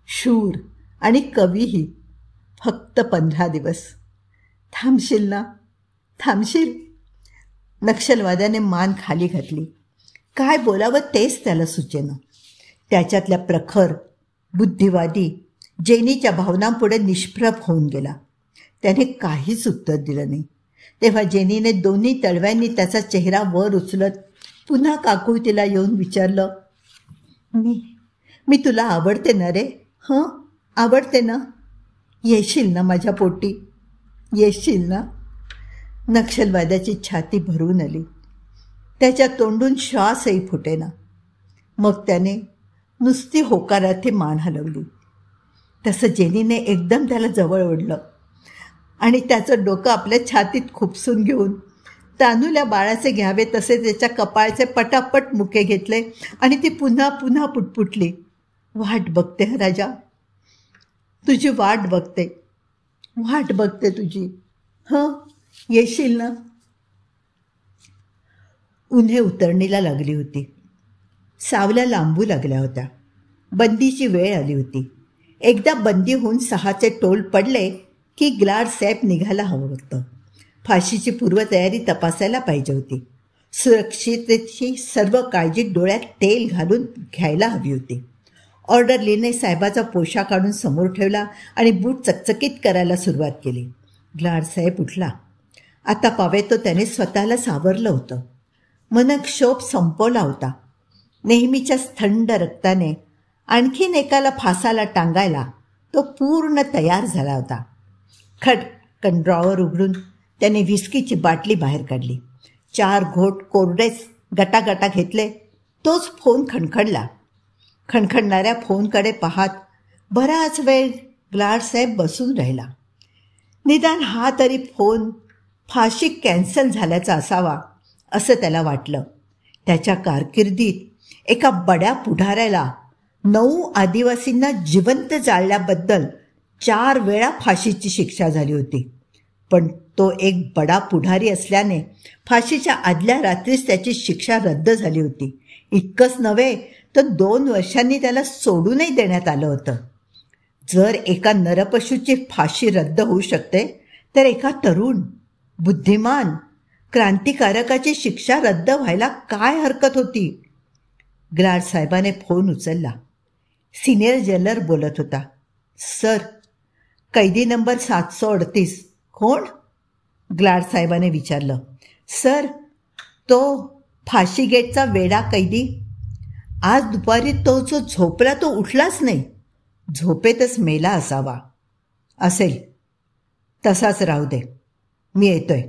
शूर आणि कवीही. फक्त 15 दिवस थांबशील ना, थांबशील? नक्षलवाद्याने मान खाली घातली. काय बोलावं तेच त्याला सुचेना. त्याच्यातल्या प्रखर बुद्धिवादी जेनीच्या भावनांपुढे निष्प्रभ होऊन गेला. त्याने काहीच उत्तर दिलं नाही. तेव्हा जेनीने दोन्ही तळव्यांनी त्याचा चेहरा वर उचलत पुन्हा काकुळतीला येऊन विचारलं, मी तुला आवडते ना रे? हं, आवडते ना? येशील ना माझ्या पोटी? येशील ना? नक्षलवाद्याची छाती भरून आली. त्याच्या तोंडून श्वासही फुटेना. मग त्याने नुसती होकारार्थी मान हलवली. तसं जेनीने एकदम त्याला जवळ ओढलं आणि त्याचं डोकं आपल्या छातीत खुपसून घेऊन तानुल्या बाळाचे घ्यावे तसे त्याच्या कपाळचे पटापट मुके घेतले आणि ती पुन्हा पुन्हा पुटपुटली. वाट बघते राजा, तुझी वाट बघते, वाट बघते तुझी. हं, येशील ना? उन्हे उतरणीला लागली होती. सावल्या लांबू लागल्या होत्या. बंदीची वेळ आली होती. एकदा बंदी होऊन 6चे टोल पडले की ग्लाड साहेब निघायला हवं होतं. फाशीची पूर्वतयारी तपासायला पाहिजे होती. सुरक्षिततेची सर्व काळजी डोळ्यात तेल घालून घ्यायला हवी होती. ऑर्डरलीने साहेबाचा पोशाख काढून समोर ठेवला आणि बूट चकचकीत करायला सुरुवात केली. ग्लाड साहेब उठला. आता पावे तो त्याने स्वतःला सावरलं होतं. मनक्षोभ संपवला होता. नेहमीच्याच थंड रक्ताने आणखीन एकाला फासाला टांगायला तो पूर्ण तयार झाला होता. खटकन ड्रॉवर उघडून त्याने व्हिस्कीची बाटली बाहेर काढली. 4 घोट कोरडेच गटागटा घेतले. तोच फोन खणखणला. खणखणणाऱ्या फोनकडे पाहत बराच वेळ ग्लाडसाहेब बसून राहिला. निदान हा तरी फोन फाशी कॅन्सल झाल्याचा असावा असं त्याला वाटलं. त्याच्या कारकिर्दीत एका बड्या पुढाऱ्याला 9 आदिवासींना जिवंत जाळल्याबद्दल 4 वेळा फाशीची शिक्षा झाली होती. पण तो एक बडा पुढारी असल्याने फाशीच्या आदल्या रात्रीच त्याची शिक्षा रद्द झाली होती. इतकंच नव्हे तर 2 वर्षांनी त्याला सोडूनही देण्यात आलं होतं. जर एका नरपशूची फाशी रद्द होऊ शकते तर एका तरुण, बुद्धिमान, क्रांतिकारकाची शिक्षा रद्द व्हायला काय हरकत होती? ग्लाड साहेबाने फोन उचलला. सिनियर जेलर बोलत होता. सर, कैदी नंबर 738. कोण? ग्लाड साहेबाने विचारलं. सर, तो फाशी गेटचा वेडा कैदी. आज दुपारी तो जो झोपला तो उठलाच नाही. झोपेतच मेला असावा. असेल. तसाच राहू दे. मी येतोय.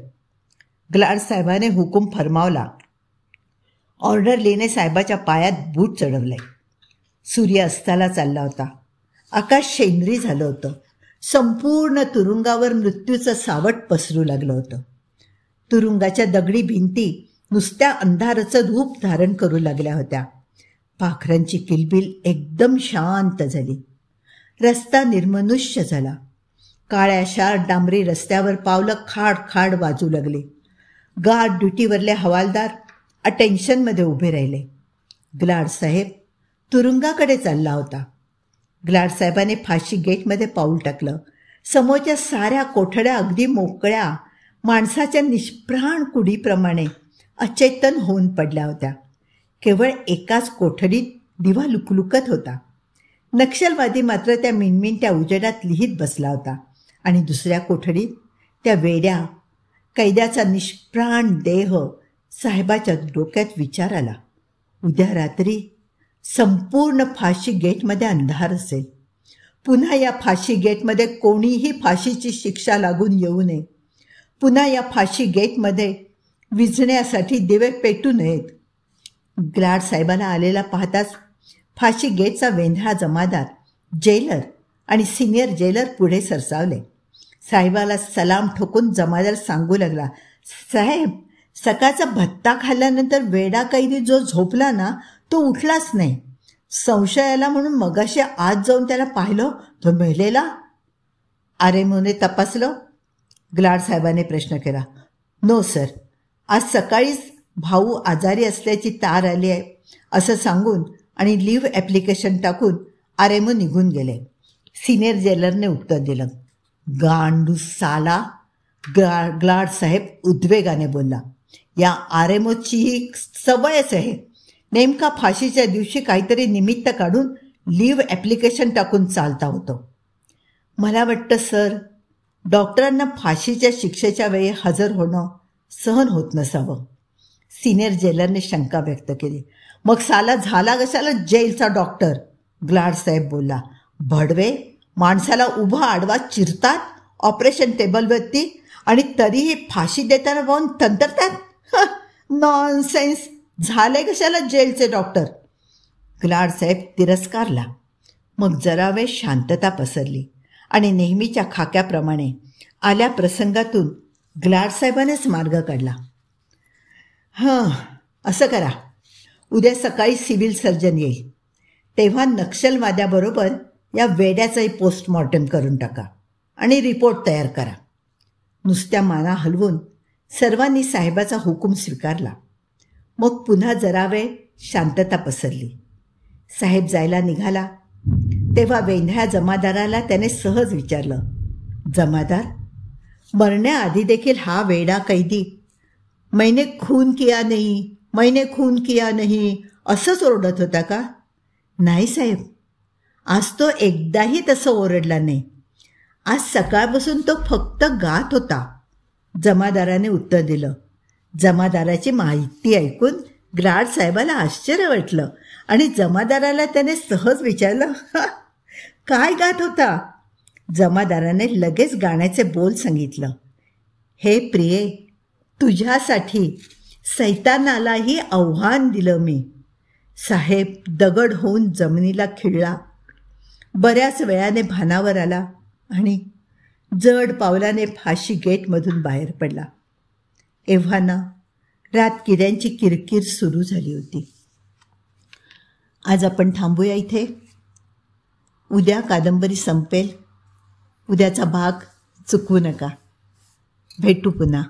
ग्लाड साहेबाने हुकूम फरमावला. ऑर्डरलीने साहेबाच्या पायात बूट चढवले. सूर्य अस्ताला चालला होता. आकाश शेंद्री झालं होतं. संपूर्ण तुरुंगावर मृत्यूचं सावट पसरू लागलं होतं. तुरुंगाच्या दगडी भिंती नुसत्या अंधाराचं रूप धारण करू लागल्या होत्या. पाखरांची किलबिल एकदम शांत झाली. रस्ता निर्मनुष्य झाला. काळ्या शार डांबरी रस्त्यावर पावलं खाड खाड वाजू लागली. गार्ड ड्युटीवरले हवालदार अटेन्शनमध्ये उभे राहिले. ग्लाड साहेब तुरुंगाकडे चालला होता. ग्लाड साहेबाने फाशी गेटमध्ये पाऊल टाकलं. समोरच्या साऱ्या कोठड्या अगदी मोकळ्या माणसाच्या निष्प्राण कुडीप्रमाणे अचेतन होऊन पडल्या होत्या. केवळ एकाच कोठडीत दिवा लुकलुकत होता. नक्षलवादी मात्र त्या मिणमिणत्या उजेडात लिहित बसला होता आणि दुसऱ्या कोठडीत त्या वेड्या कैद्याचा निष्प्राण देह. साहेबाच्या डोक्यात विचार आला. उद्या रात्री संपूर्ण फाशी गेटमध्ये अंधार असेल. पुन्हा या फाशी गेटमध्ये कोणीही फाशीची शिक्षा लागून येऊ नये. पुन्हा या फाशी गेटमध्ये विझण्यासाठी दिवे पेटू नयेत. ग्लाड साहेबांना आलेला पाहताच फाशी गेटचा वेंधळा जमादार, जेलर आणि सिनियर जेलर पुढे सरसावले. साहेबाला सलाम ठोकून जमादार सांगू लागला. साहेब, सकाळचा भत्ता खाल्ल्यानंतर वेडा कैदी जो झोपला ना तो उठलाच नाही. संशयाला म्हणून मगाशी आत जाऊन त्याला पाहिलं तो मेलेला. आरेमोने तपासलं? ग्लाड साहेबाने प्रश्न केला. नो सर, आज सकाळीच भाऊ आजारी असल्याची तार आली आहे असं सांगून आणि लिव्ह ॲप्लिकेशन टाकून आरएमओ निघून गेले. सिनियर जेलरने उत्तर दिलं. गांडू साला, ग्लाड साहेब उद्वेगाने बोलला. या आरएमओची सवयच आहे. नेमका फाशीच्या दिवशी काहीतरी निमित्त काढून लिव्ह ॲप्लिकेशन टाकून चालता होतो. मला वाटतं सर, डॉक्टरांना फाशीच्या शिक्षेच्या वेळी हजर होणं सहन होत नसावं. सिनियर जेलरने शंका व्यक्त केली. मग साला झाला कशाला जेलचा डॉक्टर? ग्लाड साहेब बोलला. भडवे माणसाला उभा आडवा चिरतात ऑपरेशन टेबलवरती आणि तरीही फाशी देताना पाहून तंतरतात. नॉनसेन्स. झाले कशाला जेलचे डॉक्टर? ग्लाड साहेब तिरस्कारला. मग जरा वेळ शांतता पसरली आणि नेहमीच्या खाक्याप्रमाणे आल्या प्रसंगातून ग्लाड साहेबानेच मार्ग काढला. असं करा, उद्या सकाळी सिव्हिल सर्जन येईल, तेव्हा नक्षलवाद्याबरोबर या वेड्याचाही पोस्टमॉर्टम करून टाका आणि रिपोर्ट तयार करा. नुसत्या माना हलवून सर्वांनी साहेबाचा हुकूम स्वीकारला. मग पुन्हा जरा वेळ शांतता पसरली. साहेब जायला निघाला तेव्हा वेंढ्या जमादाराला त्याने सहज विचारलं. जमादार, मरण्याआधी देखील हा वेडा कैदी मैंने खून किया नहीं, मैंने खून किया नहीं असंच ओरडत होता का? नाही साहेब, आज तो एकदाही तसं ओरडला नाही. आज सकाळपासून तो फक्त गात होता, जमादाराने उत्तर दिलं. जमादाराची माहिती ऐकून ग्लाड साहेबाला आश्चर्य वाटलं आणि जमादाराला त्याने सहज विचारलं, काय गात होता? जमादाराने लगेच गाण्याचे बोल सांगितलं. हे प्रिये, तुझ्यासाठी सैतानालाही आव्हान दिलं मी. साहेब दगड होऊन जमिनीला खिळला. बऱ्याच वेळाने भानावर आला आणि जड पावलाने फाशी गेटमधून बाहेर पडला. एव्हाना रात किड्यांची किरकिर सुरू झाली होती. आज आपण थांबूया इथे. उद्या कादंबरी संपेल. उद्याचा भाग चुकवू नका. भेटू पुन्हा.